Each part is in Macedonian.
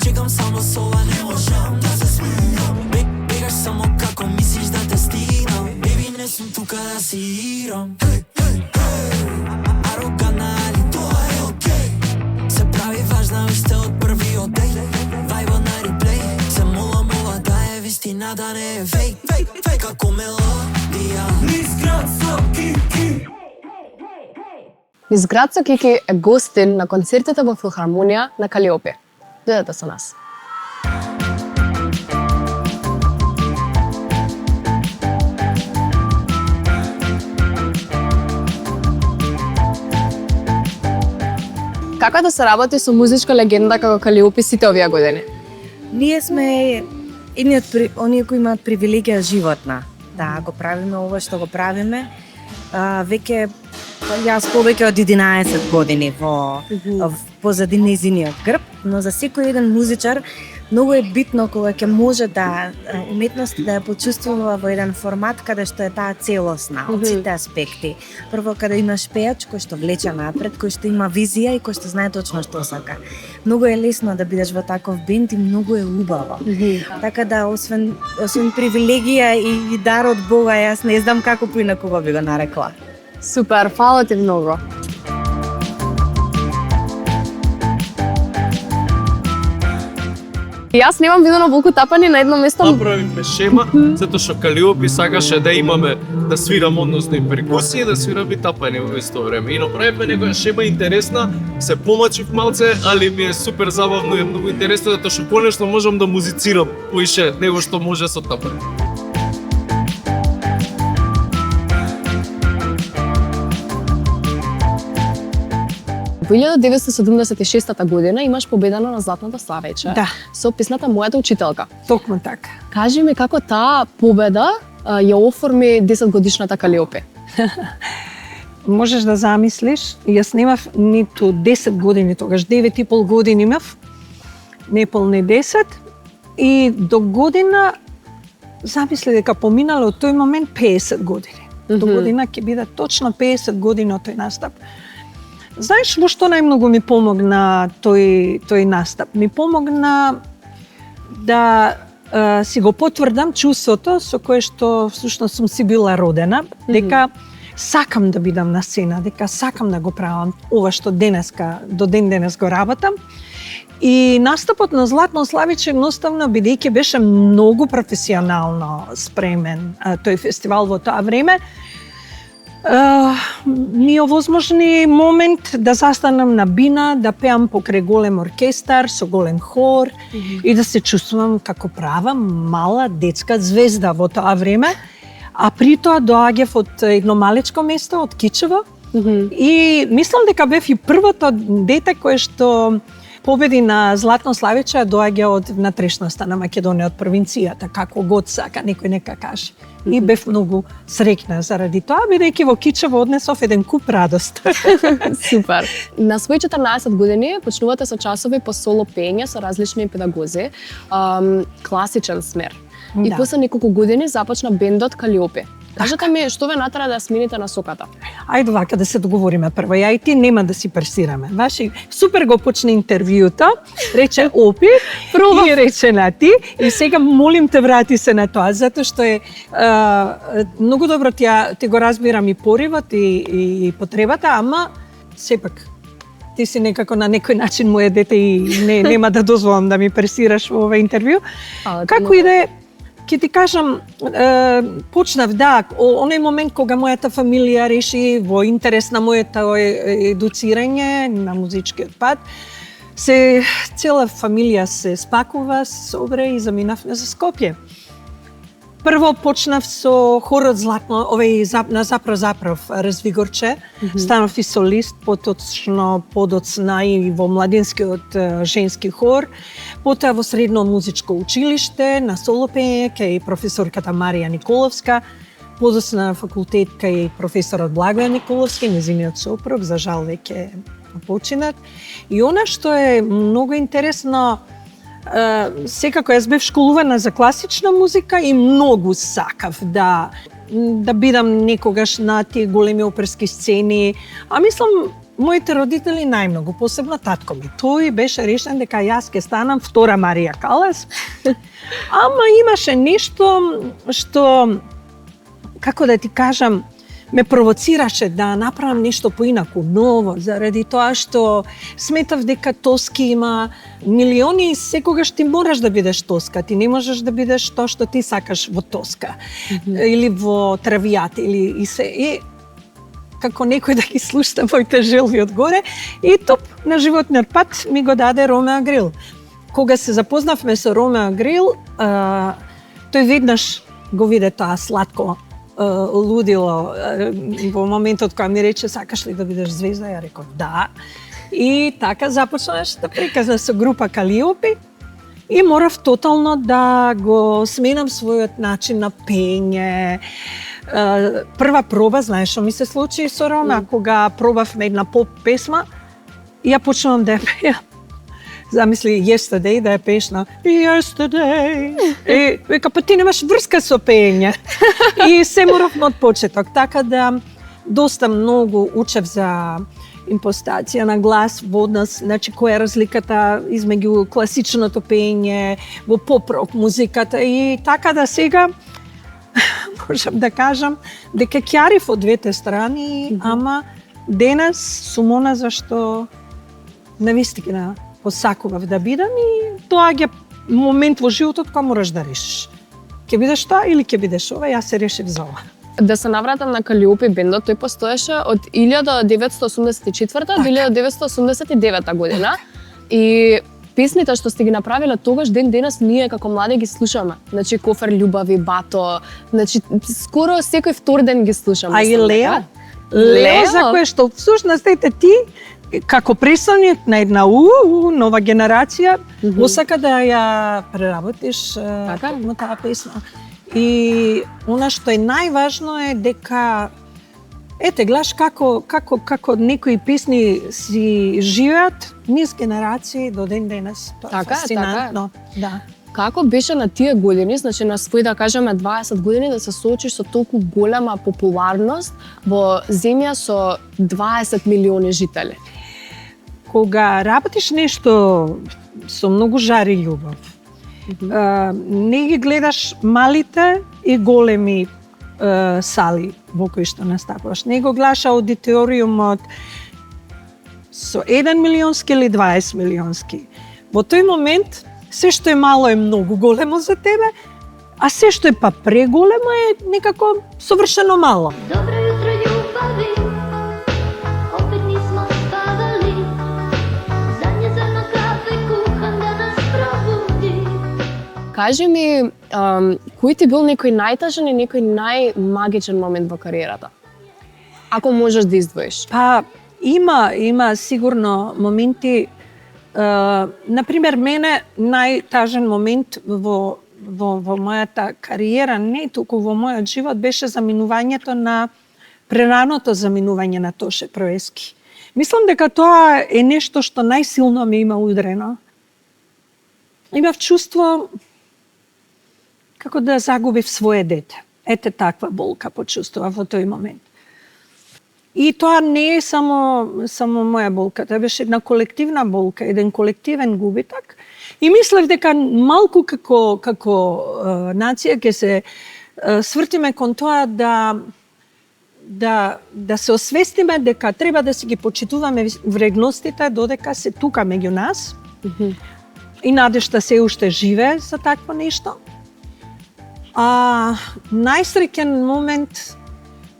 чекам само со ова, не можам да се смирам. Бегаш само како мислиш да те стигнам. Baby, не сум тука да си играм. Арогана, али тоа е окей. Се прави важна уште од првиот ден. Вајбо на реплей. Се молам ова да е вистина, да не е фейк. Фейк како мелодија. Низ град со Кики. Низ град со Кики е гостин на концертите во Филхармонија на Калиопе. Дојдете со нас. Како да се работи со музичка легенда како Калиопе сите овие години? Ние сме оние кои имаат привилегија животна. Да, го правиме ова што го правиме. Веќе јас повеќе од 11 години во позади нејзиниот грб, но за секој еден музичар многу е битно кога ќе може да уметност да ја почувствува во еден формат каде што е таа целосна од сите аспекти. Прво каде имаш пејач кој што влече напред, кој што има визија и кој што знае точно што сака. Многу е лесно да бидеш во таков бенд и многу е убаво. Така да освен привилегија и дар од Бога, јас не знам како поинаку би го нарекла. Супер, фала ти многу. Јас немам видено волку тапани на едно место. Направивме шема, затоа што Калиопе сакаше да имаме да свирам односно и перкусија, да свирам и тапани во исто време. И направивме некоја шема интересна, се помачив малце, али ми е супер забавно и многу интересно, затоа што понешто можам да музицирам поише него што може со тапани. Во 1976 година имаш победено на Златното славејче со песната Мојата учителка. Токму така. Кажи ми како таа победа ја оформи 10 годишната Калиопе. Можеш да замислиш, јас немав ниту 10 години тогаш, 9,5 години имав, неполни 10, и до година замисли дека поминало од тој момент 50 години. До година ќе биде точно 50 години од тој настап. Знаеш во што најмногу ми помогна тој настап? Ми помогна да си го потврдам чувството со кое што всушност сум си била родена, дека сакам да бидам на сцена, дека сакам да го правам ова што до ден денес го работам. И настапот на Златно славејче едноставно, бидејќи беше многу професионално спремен тој фестивал во тоа време, ми овозможни момент да застанам на бина, да пеам покрај голем оркестар, со голем хор и да се чувствувам како права мала детска звезда во тоа време. А при тоа доаѓав од едно малечко место, од Кичево, и мислам дека бев и првото дете кое што победи на Златно славејче, доаѓа од внатрешноста на Македонија, од провинцијата, како год сака, некој нека каже. И бев многу среќна заради тоа, бидејќи во Кичево однесов еден куп радост. Супер. На своји 14 години почнувате со часови по соло пење со различни педагози, класичен смер. И после неколку години започна бендот Калиопе. Кажете ми, што ве натера да смените насоката? Ајде вака да се договориме прво. Ја и ти нема да си пресираме. Ваши супер го почна интервјуто, рече Опи, и рече на ти, и сега молим те врати се на тоа, затоа што е многу добро ти го разбирам и поривот и потребата, ама сепак ти си некако на некој начин моје дете и нема да дозволам да ми пресираш во ова интервју. Како и да е, ќе ти кажам, почнав оној момент кога мојата фамилија реши во интерес на моето едуцирање на музичкиот пат, цела фамилија се спакува, собра и заминавме за Скопје. Прво почнав со хорот Златно, на Запров Развигорче, станав и солист, поточно подоцна и во младинскиот женски хор, потоа во средно музичко училиште на соло пење кај професорката Марија Николовска, подоцна на факултет кај професорот Благоја Николовски, нејзиниот сопруг, за жал веќе починат. И она што е многу интересно, секако јас бев школувана за класична музика и многу сакав да бидам некогаш на тие големи оперски сцени. А мислам, моите родители најмногу, посебно татко ми. Тој беше решен дека јас ќе станам втора Марија Калас. Ама имаше нешто што, како да ти кажам, ме провоцираше да направам нешто поинаку, ново, заради тоа што сметав дека Тоски има милиони и секогаш ти мораш да бидеш Тоска. Ти не можеш да бидеш тоа што ти сакаш во Тоска или во Травијат или и се. И како некој да ги слушна моите желби одгоре и топ на животниот пат ми го даде Ромео Грил. Кога се запознавме со Ромео Грил, тој веднаш го виде тоа сладко лудило во моментот кога ми рече сакаш ли да бидеш звезда, ја реков да. И така започнаш да приказна со група Калиопи и морав тотално да го сменам својот начин на пење. Прва проба, знаеш што ми се случи со Рома, кога пробавме една поп песма и ја почнувам да ја пеам. Замисли Yesterday, да ја пееш на Yesterday. И века, па ти немаш врска со пење. И се моравме од почеток, така да доста многу учев за импостација на глас во однос, значи која е разликата измеѓу класичното пење, во поп-рок музиката и така да сега можам да кажам дека ќарив од двете страни, ама денес сум она зашто навистина посакував да бидам и тоа е момент во животот кога мораш да решиш. Ќе бидеш тоа или ќе бидеш ова, јас се решив за ова. Да се навратам на Калиопи бендот, тој постоеше од 1984 до 1989 година и песните што сте ги направиле тогаш ден денес ние како млади ги слушаме. Значи Кофер љубави, Бато, значи скоро секој втор ден ги слушаме. А и Лео? Лео за кое што всушност ете ти како представник на една нова генерација осака да ја преработиш таа песна. И она што е најважно е дека ете гледаш како некои песни си живеат низ генерации до ден денес. Тоа е фасцинантно. Да. Како беше на тие години, значи на свој да кажеме 20 години да се соочиш со толку голема популарност во земја со 20 милиони жители? Кога работиш нешто со многу жар и љубов, не ги гледаш малите и големи сали во кои што настапуваш. Не го гледаш аудиториумот со 1 милионски или 20 милионски. Во тој момент, се што е мало е многу големо за тебе, а се што е па преголемо е некако совршено мало. Добро jutro, ljubavi, opet nismo spavali, zadnje zrno kafe kuham da nas probudi. Кажи ми, кој ти бил некој најтажен и некој најмагичен момент во кариерата? Ако можеш да издвоиш. Па, има сигурно моменти. Например, мене најтажен момент во мојата кариера, не толку во мојот живот, беше заминувањето на прераното заминување на Тоше Проески. Мислам дека тоа е нешто што најсилно ме има удрено. Имав чувство како да загубив свое дете. Ете таква болка почувствував во тој момент. И тоа не е само моја болка, тоа беше една колективна болка, еден колективен губиток. И мислев дека малку како нација ќе се свртиме кон тоа да се освестиме дека треба да си ги почитуваме вредностите додека се тука меѓу нас. И надежта се уште живее за такво нешто. А најсреќен момент,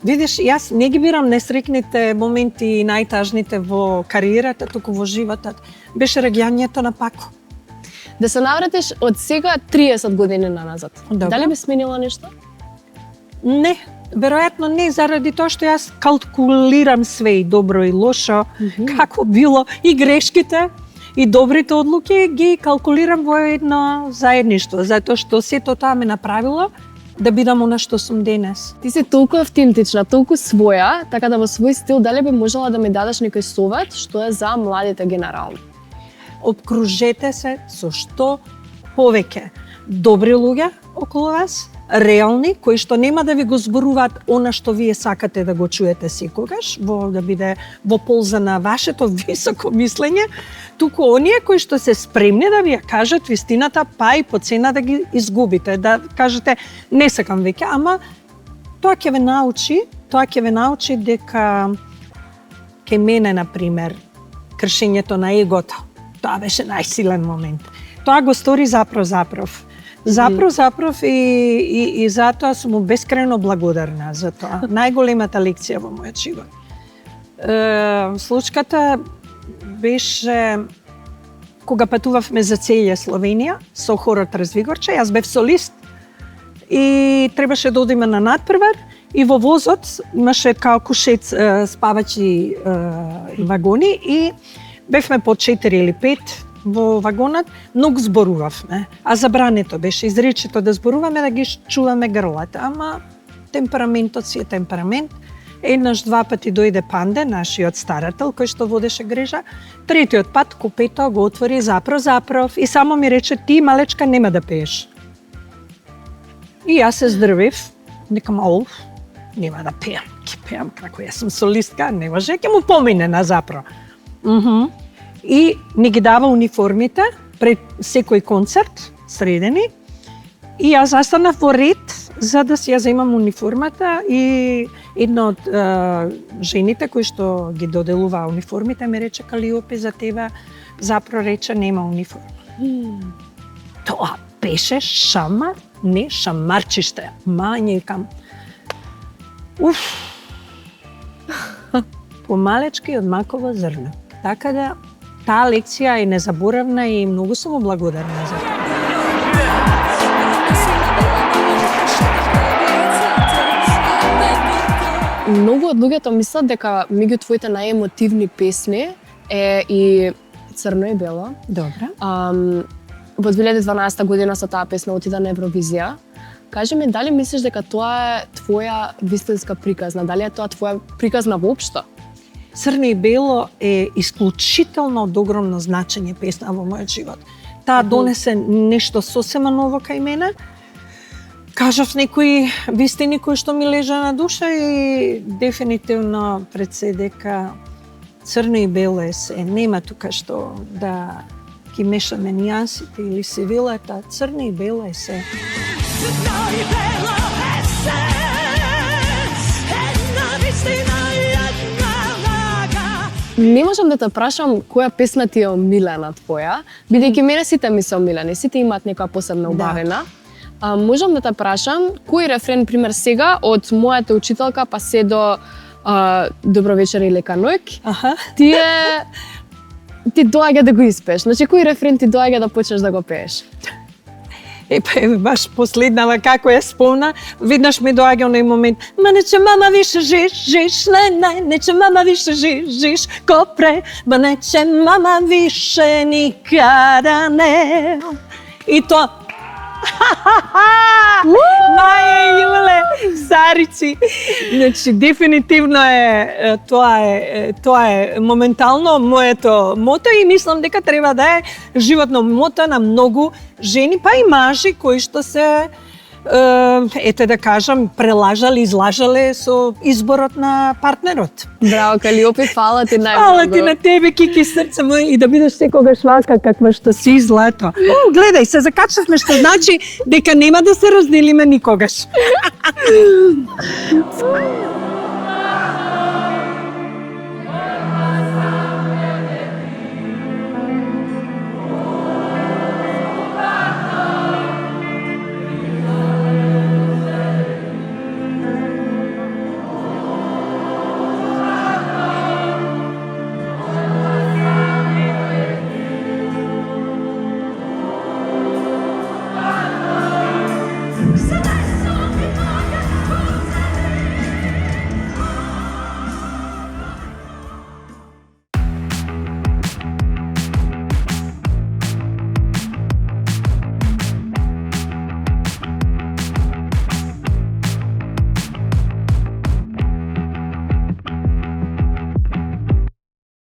видиш, јас не ги бирам несреќните моменти и најтажните во кариерата, туку во животот. Беше раѓањето на Пако. Да се навратиш од сега 30 години наназад. Добро. Дали би сменила нешто? Не, веројатно не, заради тоа што јас калкулирам све и добро и лошо, како било и грешките и добрите одлуки ги калкулирам во едно заедништво, затоа што сето тоа ме направило да бидам она што сум денес. Ти си толку автентична, толку своја, така да во свој стил дали би можела да ми дадеш некој совет што е за младите генерално? Обкружете се со што повеќе добри луѓе околу вас, реални, кои што нема да ви го зборуваат она што вие сакате да го чуете секогаш, да биде во полза на вашето високо мислење, туку оние кои што се спремни да ви ја кажат вистината, па и по цена да ги изгубите, да кажете не сакам веќе, ама тоа ќе ве научи дека ке мене, например, кршењето на егото, тоа беше најсилен момент. Тоа го стори запров и затоа сум му бескрајно благодарна за тоа. Најголемата лекција во мојот живот. Случката беше кога патувавме за целја Словенија со хорот Развигорче, јас бев солист и требаше да одиме на надпревар и во возот имаше као кушец спавачи вагони и бевме по 4 или 5 во вагонот, многу зборувавме, а забрането беше изречето да зборуваме, да ги чуваме грлата, ама темпераментот си е темперамент. Еднаш, два пати дојде Панде, нашиот старател, кој што водеше грежа. Третиот пат купето го отвори запров и само ми рече, ти, малечка, нема да пееш. И јас се здрвив, некам, нема да пеам, ќе пеам како јас сум солистка, не може, ќе му помине на запров. И ни ги дава униформите пред секој концерт, средени, и јас застанав во ред за да си ја земам униформата и една од жените кои што ги доделува униформите ми рече, Калиопе, за тебе запро рече нема униформа. Тоа беше шамар, не шамарчиште, мањекам. Помалечки од маково зрно. Така да, таа лекција е незаборавна и многу сум благодарна за тоа. Многу од луѓето мислат дека меѓу твоите најемотивни песни е и Црно и бело. Добра. Во 2012 година со таа песна отида на Евровизија. Кажи ми, дали мислиш дека тоа е твоја вистинска приказна? Дали е тоа твоја приказна воопшто? Црно и бело е исклучително од огромно значење песна во мојот живот. Таа донесе нешто сосема ново кај мене. Кажав некои вистини кои што ми лежа на душа и дефинитивно пред се дека црно и бело е се. Нема тука што да ги мешаме нијансите или сивилата. Црно и бело е се. Црно и бело е се, една вистина и една лага. Не можам да те прашам која песна ти е омилена твоја, бидејќи мене сите ми се омилени, сите имаат некоја посебна убавина. Можам да те прашам, кој рефрен, пример сега, од мојата учителка па се до Добро вечер и лека ноќ, ти доаѓа да го испееш? Значи, кој рефрен ти доаѓа да почнеш да го пееш? Баш последнава како ја спомна, веднаш ми доаѓа оној момент. Ма не че мама више жиш, не че мама више жиш, копре, ма не че мама више никада не. И тоа Маја Јуле, Сарици. Значи, дефинитивно е тоа е моментално моето мото и мислам дека треба да е животно мото на многу жени, па и мажи кои што се ете да кажам, прелажале, излажале со изборот на партнерот. Браво, Калиопе, фала ти најмногу. Фала ти на тебе, Кики, срце мој, и да бидеш секогаш вака каква што си злато. Гледај, се закачавме, што значи дека нема да се разделиме никогаш.